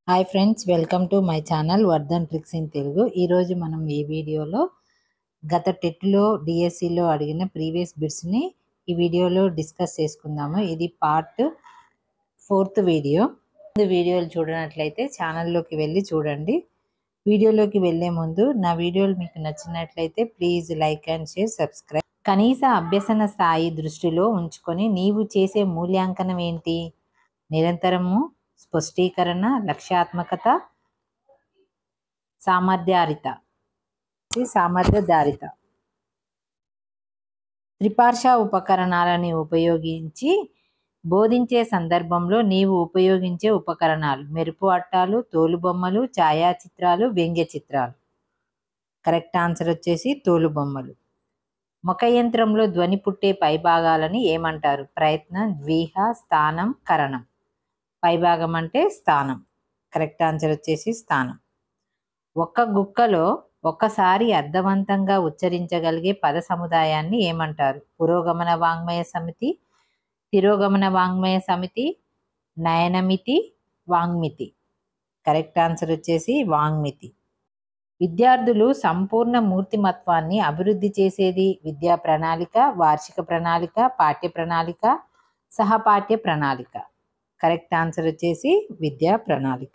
Hi friends, welcome to my channel Vardhan tricks in Telugu. ఈరోజు మనం ఈ వీడియోలో గత టెట్లో డిఎస్సిలో అడిగిన ప్రీవియస్ బిట్స్ని ఈ వీడియోలో డిస్కస్ చేసుకుందాము. ఇది పార్ట్ 4th వీడియో. వీడియోలు చూడనట్లయితే ఛానల్లోకి వెళ్ళి చూడండి. వీడియోలోకి వెళ్ళే ముందు నా వీడియోలు మీకు నచ్చినట్లయితే please like and share, subscribe. కనీస అభ్యసన స్థాయి దృష్టిలో ఉంచుకొని నీవు చేసే మూల్యాంకనం ఏంటి? నిరంతరము, స్పష్టీకరణ, లక్ష్యాత్మకత, సామర్థ్యధారిత. త్రిపార్శ్వ ఉపకరణాలని ఉపయోగించి బోధించే సందర్భంలో నీవు ఉపయోగించే ఉపకరణాలు: మెరుపు అట్టాలు, తోలుబొమ్మలు, ఛాయాచిత్రాలు, వ్యంగ్య చిత్రాలు. కరెక్ట్ ఆన్సర్ వచ్చేసి తోలుబొమ్మలు. ముఖ యంత్రంలో ధ్వని పుట్టే పైభాగాలని ఏమంటారు? ప్రయత్నం, ద్విహ, స్థానం, కరణం. పైభాగం అంటే స్థానం. కరెక్ట్ ఆన్సర్ వచ్చేసి స్థానం. ఒక్క గుక్కలో ఒక్కసారి అర్థవంతంగా ఉచ్చరించగలిగే పద సముదాయాన్ని ఏమంటారు? పురోగమన వాంగ్మయ సమితి, తిరోగమన వాంగ్మయ సమితి, నయనమితి, వాంగ్మితి. కరెక్ట్ ఆన్సర్ వచ్చేసి వాంగ్మితి. విద్యార్థులు సంపూర్ణ మూర్తిమత్వాన్ని అభివృద్ధి చేసేది విద్యా ప్రణాళిక, వార్షిక ప్రణాళిక, పాఠ్య ప్రణాళిక, సహపాఠ్య ప్రణాళిక. కరెక్ట్ ఆన్సర్ వచ్చేసి విద్యా ప్రణాళిక.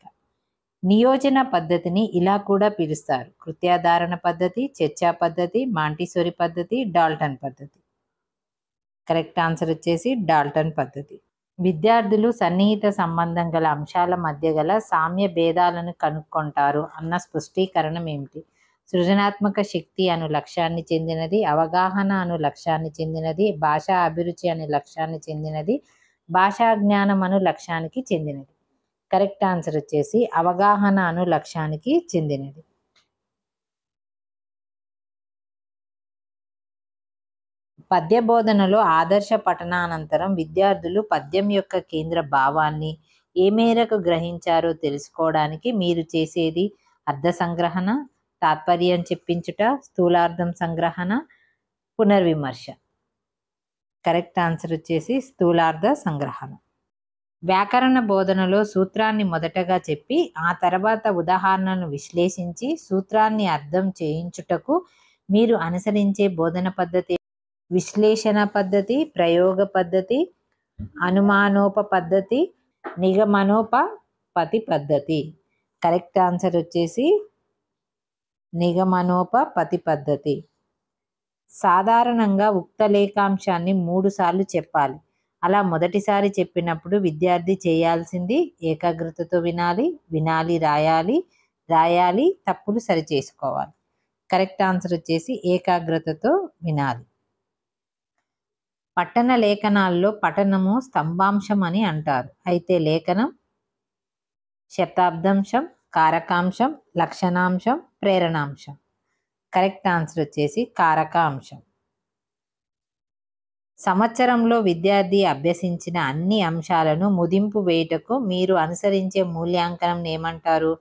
నియోజన పద్ధతిని ఇలా కూడా పిలుస్తారు: కృత్యాధారణ పద్ధతి, చర్చా పద్ధతి, మాంటిసోరి పద్ధతి, డాల్టన్ పద్ధతి. కరెక్ట్ ఆన్సర్ వచ్చేసి డాల్టన్ పద్ధతి. విద్యార్థులు సన్నిహిత సంబంధం గల అంశాల మధ్య గల సామ్య భేదాలను కనుక్కుంటారు అన్న స్పష్టీకరణం ఏమిటి? సృజనాత్మక శక్తి అను లక్ష్యాన్ని చెందినది, అవగాహన అను లక్ష్యాన్ని చెందినది, భాషా అభిరుచి అనే లక్ష్యాన్ని చెందినది, భాషా జ్ఞానం అను లక్ష్యానికి చెందినది. కరెక్ట్ ఆన్సర్ వచ్చేసి అవగాహన అను లక్ష్యానికి చెందినది. పద్య బోధనలో ఆదర్శ పఠనానంతరం విద్యార్థులు పద్యం యొక్క కేంద్ర భావాన్ని ఏ మేరకు గ్రహించారో తెలుసుకోవడానికి మీరు చేసేది అర్థ సంగ్రహణ, తాత్పర్యం చెప్పించుట, స్థూలార్థం సంగ్రహణ, పునర్విమర్శ. కరెక్ట్ ఆన్సర్ వచ్చేసి స్థూలార్థ సంగ్రహణ. వ్యాకరణ బోధనలో సూత్రాన్ని మొదటగా చెప్పి ఆ తర్వాత ఉదాహరణను విశ్లేషించి సూత్రాన్ని అర్థం చేయించుటకు మీరు అనుసరించే బోధన పద్ధతి: విశ్లేషణ పద్ధతి, ప్రయోగ పద్ధతి, అనుమానోప పద్ధతి, నిగమనోపపతి పద్ధతి. కరెక్ట్ ఆన్సర్ వచ్చేసి నిగమనోపపతి పద్ధతి. సాధారణంగా ఉక్త లేఖాంశాన్ని 3 సార్లు చెప్పాలి. అలా మొదటిసారి చెప్పినప్పుడు విద్యార్థి చేయాల్సింది ఏకాగ్రతతో వినాలి, రాయాలి, తప్పులు సరిచేసుకోవాలి. కరెక్ట్ ఆన్సర్ వచ్చేసి ఏకాగ్రతతో వినాలి. పట్టణ లేఖనాల్లో పఠనము స్తంభాంశం అని అంటారు. అయితే లేఖనం శతాబ్దాంశం, కారకాంశం, లక్షణాంశం, ప్రేరణాంశం. కరెక్ట్ ఆన్సర్ వచ్చేసి కారక అంశం. సంవత్సరంలో విద్యార్థి అభ్యసించిన అన్ని అంశాలను ముదింపు వేయుటకు మీరు అనుసరించే మూల్యాంకనం ఏమంటారు?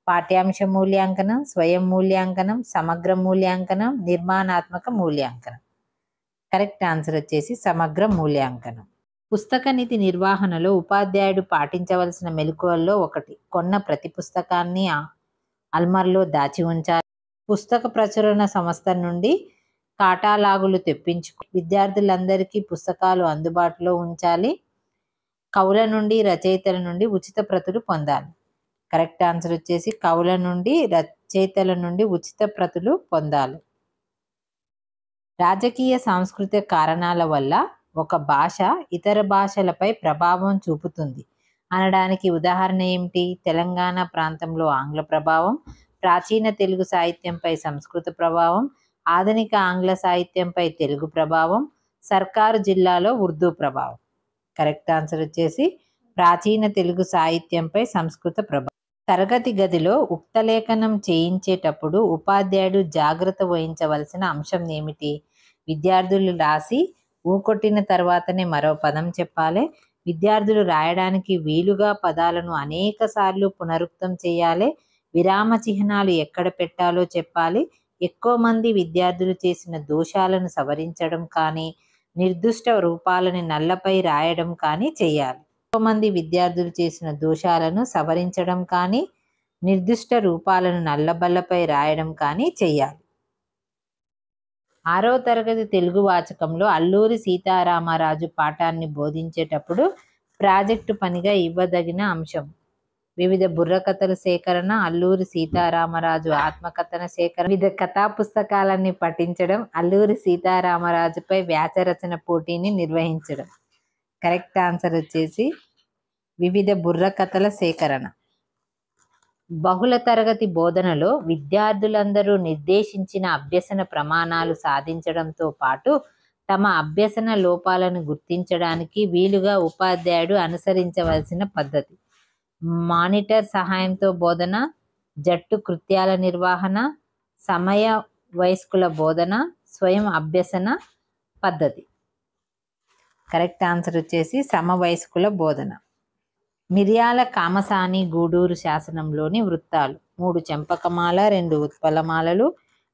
పాఠ్యాంశ మూల్యాంకనం, స్వయం మూల్యాంకనం, సమగ్ర మూల్యాంకనం, నిర్మాణాత్మక మూల్యాంకనం. కరెక్ట్ ఆన్సర్ వచ్చేసి సమగ్ర మూల్యాంకనం. పుస్తక నిధి నిర్వహణలో ఉపాధ్యాయుడు పాటించవలసిన మెలకువల్లో ఒకటి: కొన్న ప్రతి పుస్తకాన్ని అల్మార్లో దాచి ఉంచాలి. పుస్తక ప్రచురణ సంస్థ నుండి కాటాలాగులు తెప్పించుకో. విద్యార్థులందరికీ పుస్తకాలు అందుబాటులో ఉంచాలి. కవుల నుండి, రచయితల నుండి ఉచిత ప్రతులు పొందాలి. కరెక్ట్ ఆన్సర్ వచ్చేసి కవుల నుండి, రచయితల నుండి ఉచిత ప్రతులు పొందాలి. రాజకీయ సాంస్కృతిక కారణాల వల్ల ఒక భాష ఇతర భాషలపై ప్రభావం చూపుతుంది అనడానికి ఉదాహరణ ఏమిటి? తెలంగాణ ప్రాంతంలో ఆంగ్ల ప్రభావం, ప్రాచీన తెలుగు సాహిత్యంపై సంస్కృత ప్రభావం, ఆధునిక ఆంగ్ల సాహిత్యంపై తెలుగు ప్రభావం, సర్కారు జిల్లాలో ఉర్దూ ప్రభావం. కరెక్ట్ ఆన్సర్ వచ్చేసి ప్రాచీన తెలుగు సాహిత్యంపై సంస్కృత ప్రభావం. తరగతి గదిలో ఉక్తలేఖనం చేయించేటప్పుడు ఉపాధ్యాయుడు జాగ్రత్త వహించవలసిన అంశం ఏమిటి? విద్యార్థులు రాసి ఊకొట్టిన తర్వాతనే మరో పదం చెప్పాలి. విద్యార్థులు రాయడానికి వీలుగా పదాలను అనేక సార్లు పునరుక్తం చేయాలి. విరామ చిహ్నాలు ఎక్కడ పెట్టాలో చెప్పాలి. ఎక్కువ మంది విద్యార్థులు చేసిన దోషాలను సవరించడం కానీ, నిర్దిష్ట రూపాలని నల్లపై రాయడం కానీ చేయాలి. మంది విద్యార్థులు చేసిన దోషాలను సవరించడం కానీ నిర్దిష్ట రూపాలను నల్లబల్లపై రాయడం కానీ చెయ్యాలి. 6వ తరగతి తెలుగు వాచకంలో అల్లూరి సీతారామరాజు పాఠాన్ని బోధించేటప్పుడు ప్రాజెక్టు పనిగా ఇవ్వదగిన అంశం. వివిధ బుర్రకథల సేకరణ, అల్లూరి సీతారామరాజు ఆత్మకథన సేకరణ, వివిధ కథా పుస్తకాలన్నీ పఠించడం, అల్లూరి సీతారామరాజుపై వ్యాసరచన పోటీని నిర్వహించడం. కరెక్ట్ ఆన్సర్ వచ్చేసి వివిధ బుర్రకథల సేకరణ. బహుళ తరగతి బోధనలో విద్యార్థులందరూ నిర్దేశించిన అభ్యసన ప్రమాణాలు సాధించడంతో పాటు తమ అభ్యసన లోపాలను గుర్తించడానికి వీలుగా ఉపాధ్యాయుడు అనుసరించవలసిన పద్ధతి. మానిటర్ సహాయంతో బోధన, జట్టు కృత్యాల నిర్వహణ, సమయ వయస్కుల బోధన, స్వయం అభ్యసన పద్ధతి. కరెక్ట్ ఆన్సర్ వచ్చేసి సమవయస్కుల బోధన. మిర్యాల కామసాని గూడూరు శాసనంలోని వృత్తాలు: 3 చెంపకమాల, 2 ఉత్పలమాలలు,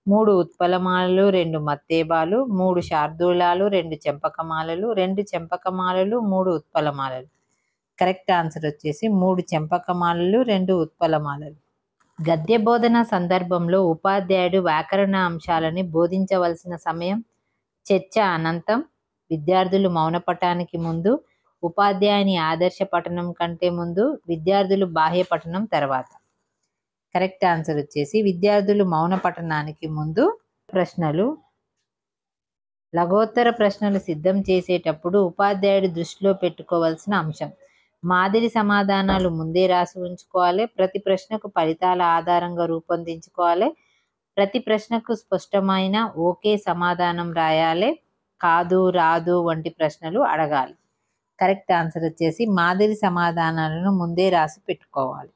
3 ఉత్పలమాలలు, 2 మత్తేబాలు, 3 శార్దూలాలు, 2 చెంపకమాలలు, 2 చెంపకమాలలు, 3 ఉత్పలమాలలు. కరెక్ట్ ఆన్సర్ వచ్చేసి 3 చెంపకమాలలు, 2 ఉత్పలమాలలు. గద్య బోధన సందర్భంలో ఉపాధ్యాయుడు వ్యాకరణ అంశాలని బోధించవలసిన సమయం: చర్చ అనంతం, విద్యార్థులు మౌనపటానికి ముందు, ఉపాధ్యాయుని ఆదర్శ పఠనం కంటే ముందు, విద్యార్థులు బాహ్య పఠనం తర్వాత. కరెక్ట్ ఆన్సర్ వచ్చేసి విద్యార్థులు మౌన పఠనానికి ముందు. ప్రశ్నలు: లఘోత్తర ప్రశ్నలు సిద్ధం చేసేటప్పుడు ఉపాధ్యాయుడు దృష్టిలో పెట్టుకోవాల్సిన అంశం: మాదిరి సమాధానాలు ముందే రాసి ఉంచుకోవాలి, ప్రతి ప్రశ్నకు ఫలితాల ఆధారంగా రూపొందించుకోవాలి, ప్రతి ప్రశ్నకు స్పష్టమైన ఓకే సమాధానం రాయాలి, కాదు రాదు వంటి ప్రశ్నలు అడగాలి. కరెక్ట్ ఆన్సర్ వచ్చేసి మాదిరి సమాధానాలను ముందే రాసి పెట్టుకోవాలి.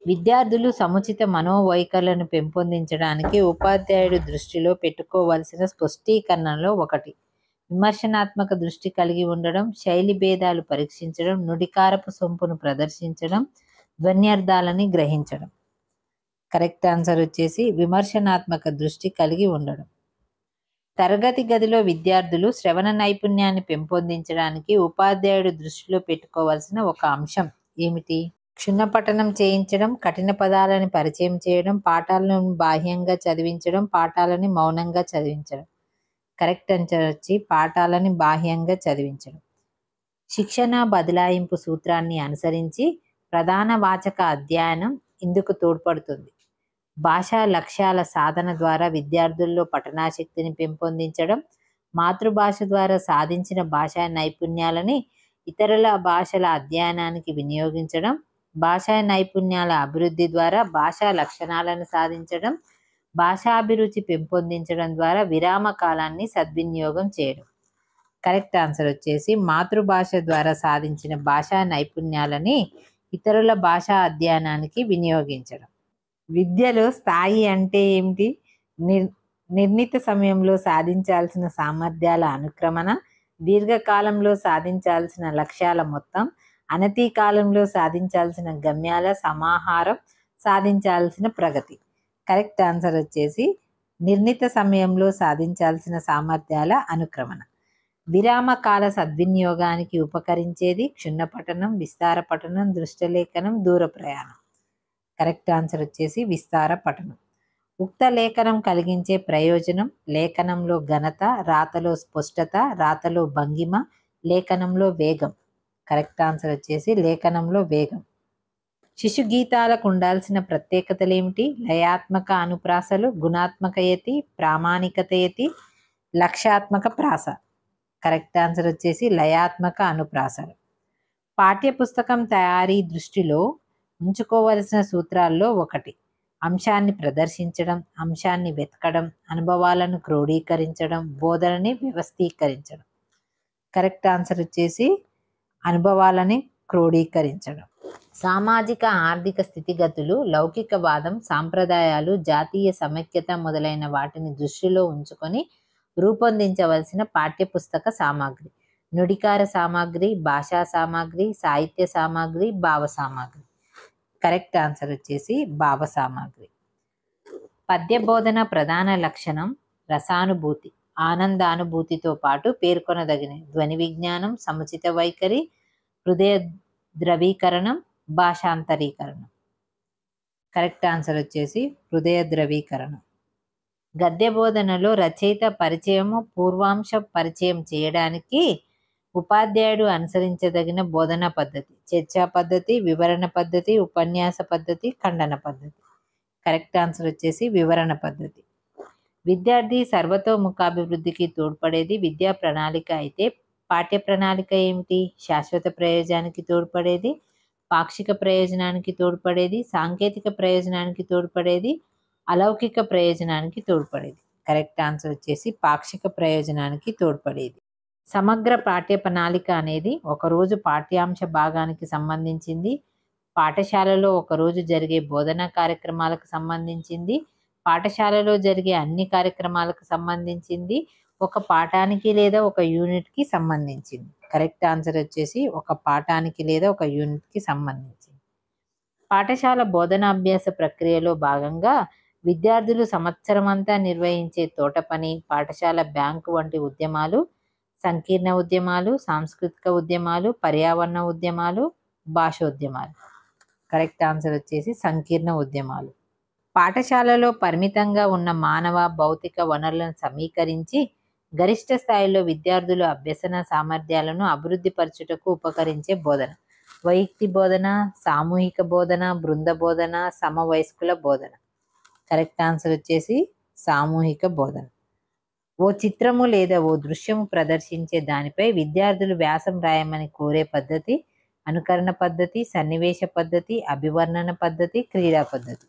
విద్యార్థులు సముచిత మనోవైఖరులను పెంపొందించడానికి ఉపాధ్యాయుడు దృష్టిలో పెట్టుకోవాల్సిన స్పష్టీకరణలో ఒకటి: విమర్శనాత్మక దృష్టి కలిగి ఉండడం, శైలి భేదాలు పరీక్షించడం, నుడికారపు సొంపును ప్రదర్శించడం, ధ్వన్యర్థాలని గ్రహించడం. కరెక్ట్ ఆన్సర్ వచ్చేసి విమర్శనాత్మక దృష్టి కలిగి ఉండడం. తరగతి గదిలో విద్యార్థులు శ్రవణ నైపుణ్యాన్ని పెంపొందించడానికి ఉపాధ్యాయుడు దృష్టిలో పెట్టుకోవాల్సిన ఒక అంశం ఏమిటి? క్షుణ్ణ పఠనం చేయించడం, కఠిన పదాలని పరిచయం చేయడం, పాఠాలను బాహ్యంగా చదివించడం, పాఠాలని మౌనంగా చదివించడం. కరెక్ట్ ఆన్సర్ వచ్చి పాఠాలని బాహ్యంగా చదివించడం. శిక్షణ బదలాయింపు సూత్రాన్ని అనుసరించి ప్రధాన వాచక అధ్యయనం ఇందుకు తోడ్పడుతుంది. భాషా లక్ష్యాల సాధన ద్వారా విద్యార్థుల్లో పఠనాశక్తిని పెంపొందించడం, మాతృభాష ద్వారా సాధించిన భాషా నైపుణ్యాలని ఇతరుల భాషల అధ్యయనానికి వినియోగించడం, భాషా నైపుణ్యాల అభివృద్ధి ద్వారా భాషా లక్షణాలను సాధించడం, భాషాభిరుచి పెంపొందించడం ద్వారా విరామ కాలాన్ని సద్వినియోగం చేయడం. కరెక్ట్ ఆన్సర్ వచ్చేసి మాతృభాష ద్వారా సాధించిన భాషా నైపుణ్యాలని ఇతరుల భాషా అధ్యయనానికి వినియోగించడం. విద్యలో స్థాయి అంటే ఏమిటి? నిర్ణీత సమయంలో సాధించాల్సిన సామర్థ్యాల అనుక్రమణ, దీర్ఘకాలంలో సాధించాల్సిన లక్ష్యాల మొత్తం, అనతి కాలంలో సాధించాల్సిన గమ్యాల సమాహారం, సాధించాల్సిన ప్రగతి. కరెక్ట్ ఆన్సర్ వచ్చేసి నిర్ణీత సమయంలో సాధించాల్సిన సామర్థ్యాల అనుక్రమణ. విరామ కాల సద్వినియోగానికి ఉపకరించేది క్షుణ్ణ పఠనం, విస్తార పఠనం, దృష్టలేఖనం, దూర ప్రయాణం. కరెక్ట్ ఆన్సర్ వచ్చేసి విస్తార పఠనం. ఉక్త లేఖనం కలిగించే ప్రయోజనం: లేఖనంలో ఘనత, రాతలో స్పష్టత, రాతలో భంగిమ, లేఖనంలో వేగం. కరెక్ట్ ఆన్సర్ వచ్చేసి లేఖనంలో వేగం. శిశు గీతాలకు ఉండాల్సిన ప్రత్యేకతలు ఏమిటి? లయాత్మక అనుప్రాసలు, గుణాత్మక యతి, ప్రామాణికత యతి, లక్ష్యాత్మక ప్రాస. కరెక్ట్ ఆన్సర్ వచ్చేసి లయాత్మక అనుప్రాసలు. పాఠ్యపుస్తకం తయారీ దృష్టిలో ఉంచుకోవలసిన సూత్రాల్లో ఒకటి: అంశాన్ని ప్రదర్శించడం, అంశాన్ని వెతకడం, అనుభవాలను క్రోడీకరించడం, బోధనని వ్యవస్థీకరించడం. కరెక్ట్ ఆన్సర్ వచ్చేసి అనుభవాలని క్రోడీకరించడం. సామాజిక ఆర్థిక స్థితిగతులు, లౌకికవాదం, సాంప్రదాయాలు, జాతీయ సమైక్యత మొదలైన వాటిని దృష్టిలో ఉంచుకొని రూపొందించవలసిన పాఠ్యపుస్తక సామాగ్రి: నుడికార సామాగ్రి, భాషా సామాగ్రి, సాహిత్య సామాగ్రి, భావ సామాగ్రి. కరెక్ట్ ఆన్సర్ వచ్చేసి భావ సామాగ్రి. పద్య బోధన ప్రధాన లక్షణం రసానుభూతి, ఆనందానుభూతితో పాటు పేర్కొనదగిన ధ్వని విజ్ఞానం, సముచిత వైఖరి, హృదయ ద్రవీకరణం, భాషాంతరీకరణం. కరెక్ట్ ఆన్సర్ వచ్చేసి హృదయ ద్రవీకరణం. గద్య బోధనలో రచయిత పరిచయము, పూర్వాంశ పరిచయం చేయడానికి ఉపాధ్యాయుడు అనుసరించదగిన బోధనా పద్ధతి: చర్చా పద్ధతి, వివరణ పద్ధతి, ఉపన్యాస పద్ధతి, ఖండన పద్ధతి. కరెక్ట్ ఆన్సర్ వచ్చేసి వివరణ పద్ధతి. విద్యార్థి సర్వతోముఖాభివృద్ధికి తోడ్పడేది విద్యా ప్రణాళిక అయితే పాఠ్య ప్రణాళిక ఏమిటి? శాశ్వత ప్రయోజనానికి తోడ్పడేది, పాక్షిక ప్రయోజనానికి తోడ్పడేది, సాంకేతిక ప్రయోజనానికి తోడ్పడేది, అలౌకిక ప్రయోజనానికి తోడ్పడేది. కరెక్ట్ ఆన్సర్ వచ్చేసి పాక్షిక ప్రయోజనానికి తోడ్పడేది. సమగ్ర పాఠ్య ప్రణాళిక అనేది ఒకరోజు పాఠ్యాంశ భాగానికి సంబంధించింది, పాఠశాలలో ఒకరోజు జరిగే బోధనా కార్యక్రమాలకు సంబంధించింది, పాఠశాలలో జరిగే అన్ని కార్యక్రమాలకు సంబంధించింది, ఒక పాఠానికి లేదా ఒక యూనిట్కి సంబంధించింది. కరెక్ట్ ఆన్సర్ వచ్చేసి ఒక పాఠానికి లేదా ఒక యూనిట్కి సంబంధించింది. పాఠశాల బోధనాభ్యాస ప్రక్రియలో భాగంగా విద్యార్థులు సంవత్సరం అంతా నిర్వహించే తోట పని, పాఠశాల బ్యాంకు వంటి ఉద్యమాలు సంకీర్ణ ఉద్యమాలు, సాంస్కృతిక ఉద్యమాలు, పర్యావరణ ఉద్యమాలు, భాషోద్యమాలు. కరెక్ట్ ఆన్సర్ వచ్చేసి సంకీర్ణ ఉద్యమాలు. పాఠశాలలో పరిమితంగా ఉన్న మానవ భౌతిక వనరులను సమీకరించి గరిష్ట స్థాయిలో విద్యార్థుల అభ్యసన సామర్థ్యాలను అభివృద్ధి పరచుటకు ఉపకరించే బోధన: వైయక్తి బోధన, సామూహిక బోధన, బృంద బోధన, సమవయస్కుల బోధన. కరెక్ట్ ఆన్సర్ వచ్చేసి సామూహిక బోధన. ఓ చిత్రము లేదా ఓ దృశ్యము ప్రదర్శించే దానిపై విద్యార్థులు వ్యాసం రాయమని కోరే పద్ధతి అనుకరణ పద్ధతి, సన్నివేశ పద్ధతి, అభివర్ణన పద్ధతి, క్రీడా పద్ధతి.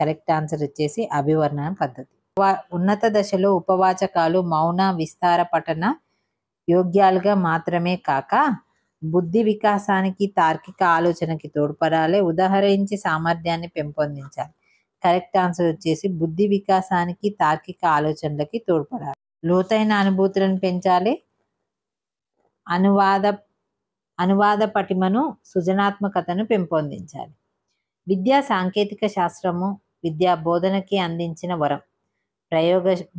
కరెక్ట్ ఆన్సర్ వచ్చేసి అభివర్ణన పద్ధతి. ఉన్నత దశలో ఉపవాచకాలు మౌన విస్తార పఠన యోగ్యాలుగా మాత్రమే కాక బుద్ధి వికాసానికి, తార్కిక ఆలోచనకి తోడ్పడాలి, ఉదాహరించి సామర్థ్యాన్ని పెంపొందించాలి. కరెక్ట్ ఆన్సర్ వచ్చేసి బుద్ధి వికాసానికి, తార్కిక ఆలోచనలకి తోడ్పడాలి. లోతైన అనుభూతులను పెంచాలి, అనువాద పటిమను, సృజనాత్మకతను పెంపొందించాలి. విద్యా సాంకేతిక శాస్త్రము విద్యా బోధనకి అందించిన వరం: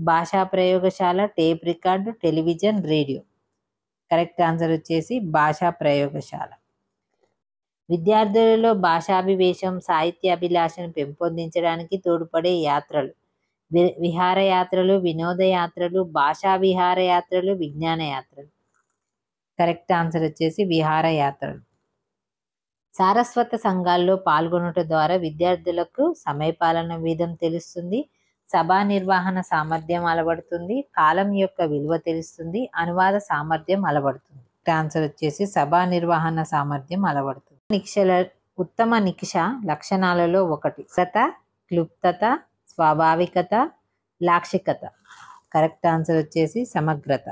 భాషా ప్రయోగశాల, tape record, television, radio. Correct answer వచ్చేసి భాషా ప్రయోగశాల. విద్యార్థులలో భాషాభివేశం, సాహిత్యాభిలాషను పెంపొందించడానికి తోడ్పడే యాత్రలు: విహారయాత్రలు, వినోదయాత్రలు, భాషా విహారయాత్రలు, విజ్ఞాన యాత్రలు. కరెక్ట్ ఆన్సర్ వచ్చేసి విహారయాత్రలు. సారస్వత సంఘాల్లో పాల్గొనట ద్వారా విద్యార్థులకు సమయపాలన విధం తెలుస్తుంది, సభా నిర్వహణ సామర్థ్యం అలవడుతుంది, కాలం యొక్క విలువ తెలుస్తుంది, అనువాద సామర్థ్యం అలవడుతుంది. ఆన్సర్ వచ్చేసి సభా నిర్వహణ సామర్థ్యం అలవడుతుంది. ఉత్తమ నిక్ష లక్షణాలలో ఒకటి క్లుప్తత, స్వాభావికత, లాక్షికత. కరెక్ట్ ఆన్సర్ వచ్చేసి సమగ్రత.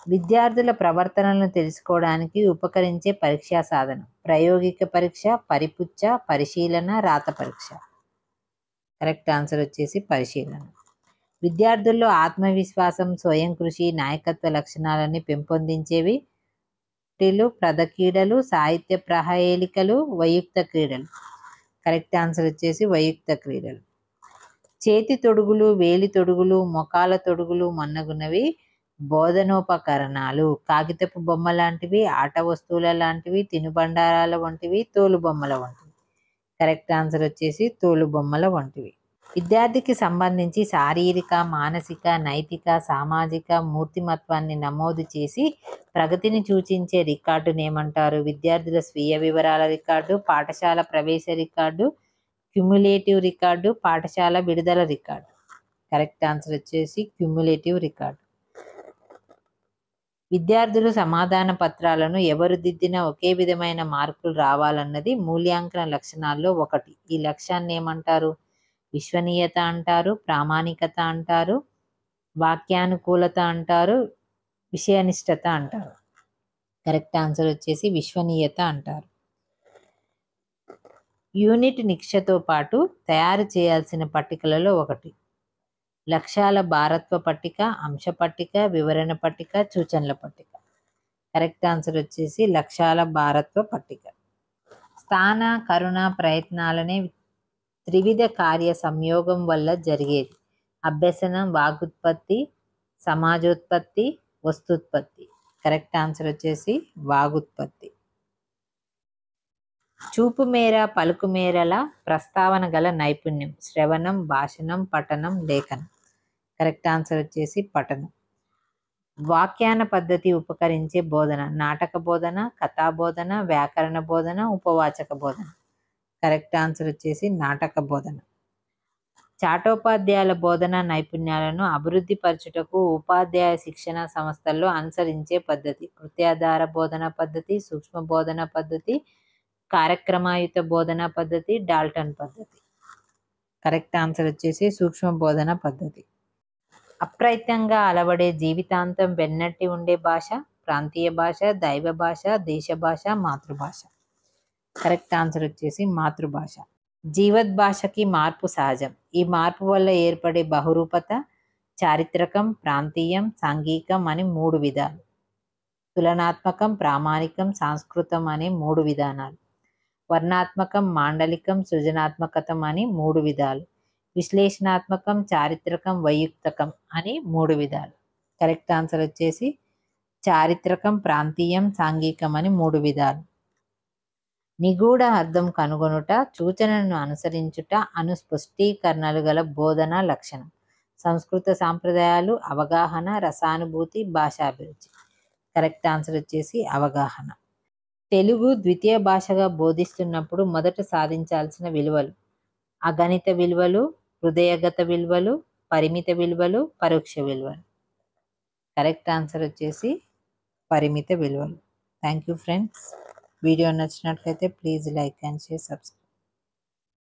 విద్యార్థుల ప్రవర్తనలను తెలుసుకోవడానికి ఉపకరించే పరీక్షా సాధనం: ప్రాయోగిక పరీక్ష, పరిపుచ్చ, పరిశీలన, రాత పరీక్ష. కరెక్ట్ ఆన్సర్ వచ్చేసి పరిశీలన. విద్యార్థుల్లో ఆత్మవిశ్వాసం, స్వయం కృషి, నాయకత్వ లక్షణాలని పెంపొందించేవి ప్రధక్రీడలు, సాహిత్య ప్రహేళికలు, వైయుక్త క్రీడలు. కరెక్ట్ ఆన్సర్ వచ్చేసి వైయుక్త క్రీడలు. చేతి తొడుగులు, వేలి తొడుగులు, మొకాల తొడుగులు మొన్నగున్నవి బోధనోపకరణాలు: కాగితపు బొమ్మ లాంటివి, ఆట వస్తువుల లాంటివి, తినుబండారాల వంటివి, తోలుబొమ్మల వంటివి. కరెక్ట్ ఆన్సర్ వచ్చేసి తోలుబొమ్మల వంటివి. విద్యార్థికి సంబంధించి శారీరక, మానసిక, నైతిక, సామాజిక మూర్తిమత్వాన్ని నమోదు చేసి ప్రగతిని సూచించే రికార్డును ఏమంటారు? విద్యార్థుల స్వీయ వివరాల రికార్డు, పాఠశాల ప్రవేశ రికార్డు, క్యుములేటివ్ రికార్డు, పాఠశాల విడుదల రికార్డు. కరెక్ట్ ఆన్సర్ వచ్చేసి క్యుములేటివ్ రికార్డు. విద్యార్థులు సమాధాన పత్రాలను ఎవరు దిద్దినా ఒకే విధమైన మార్కులు రావాలన్నది మూల్యాంకన లక్షణాల్లో ఒకటి. ఈ లక్ష్యాన్ని ఏమంటారు? విశ్వనీయత అంటారు, ప్రామాణికత అంటారు, వాక్యానుకూలత అంటారు, విషయనిష్టత అంటారు. కరెక్ట్ ఆన్సర్ వచ్చేసి విశ్వనీయత అంటారు. యూనిట్ నిక్షతో పాటు తయారు చేయాల్సిన పట్టికలలో ఒకటి: లక్ష్యాల భారత్వ పట్టిక, అంశ పట్టిక, వివరణ పట్టిక, సూచనల పట్టిక. కరెక్ట్ ఆన్సర్ వచ్చేసి లక్ష్యాల భారత్వ పట్టిక. స్థాన, కరుణ ప్రయత్నాలనే త్రివిధ కార్య సంయోగం వల్ల జరిగేది: అభ్యసనం, వాగుత్పత్తి, సమాజోత్పత్తి, వస్తుత్పత్తి. కరెక్ట్ ఆన్సర్ వచ్చేసి వాగుత్పత్తి. చూపు మేర పలుకు మేరల ప్రస్తావన గల నైపుణ్యం శ్రవణం, భాషణం, పఠనం, లేఖనం. కరెక్ట్ ఆన్సర్ వచ్చేసి పఠనం. వాక్యాన పద్ధతి ఉపకరించే బోధన నాటక బోధన, కథా బోధన, వ్యాకరణ బోధన, ఉపవాచక బోధన. కరెక్ట్ ఆన్సర్ వచ్చేసి నాటక బోధన. చాటోపాధ్యాయుల బోధనా నైపుణ్యాలను అభివృద్ధి పరచుటకు ఉపాధ్యాయ శిక్షణ సంస్థల్లో అనుసరించే పద్ధతి కృత్యాధార బోధనా పద్ధతి, సూక్ష్మ బోధనా పద్ధతి, కార్యక్రమాయుత బోధనా పద్ధతి, డాల్టన్ పద్ధతి. కరెక్ట్ ఆన్సర్ వచ్చేసి సూక్ష్మ బోధనా పద్ధతి. అప్రయత్నంగా అలవడే జీవితాంతం వెన్నట్టి ఉండే భాష ప్రాంతీయ భాష, దైవ భాష, దేశ భాష, మాతృభాష. కరెక్ట్ ఆన్సర్ వచ్చేసి మాతృభాష. జీవద్భాషకి మార్పు సహజం. ఈ మార్పు వల్ల ఏర్పడే బహురూపత చారిత్రకం, ప్రాంతీయం, సాంఘికం అని 3 విధాలు. తులనాత్మకం, ప్రామాణికం, సాంస్కృతం అనే 3 విధానాలు. వర్ణాత్మకం, మాండలికం, సృజనాత్మకతం అని 3 విధాలు. విశ్లేషణాత్మకం, చారిత్రకం, వైయుక్తకం అని 3 విధాలు. కరెక్ట్ ఆన్సర్ వచ్చేసి చారిత్రకం, ప్రాంతీయం, సాంఘికం అని 3 విధాలు. నిగూఢ అర్థం కనుగొనుట, సూచనను అనుసరించుట అను స్పష్టీకరణలు గల బోధనా లక్షణం. సంస్కృత సాంప్రదాయాలు, అవగాహన, రసానుభూతి, భాషాభిరుచి. కరెక్ట్ ఆన్సర్ వచ్చేసి అవగాహన. తెలుగు ద్వితీయ భాషగా బోధిస్తున్నప్పుడు మొదట సాధించాల్సిన విలువలు అగణిత విలువలు, హృదయగత విలువలు, పరిమిత విలువలు, పరోక్ష విలువలు. కరెక్ట్ ఆన్సర్ వచ్చేసి పరిమిత విలువలు. Thank you friends. వీడియో నచ్చినట్లయితే please like and share, subscribe.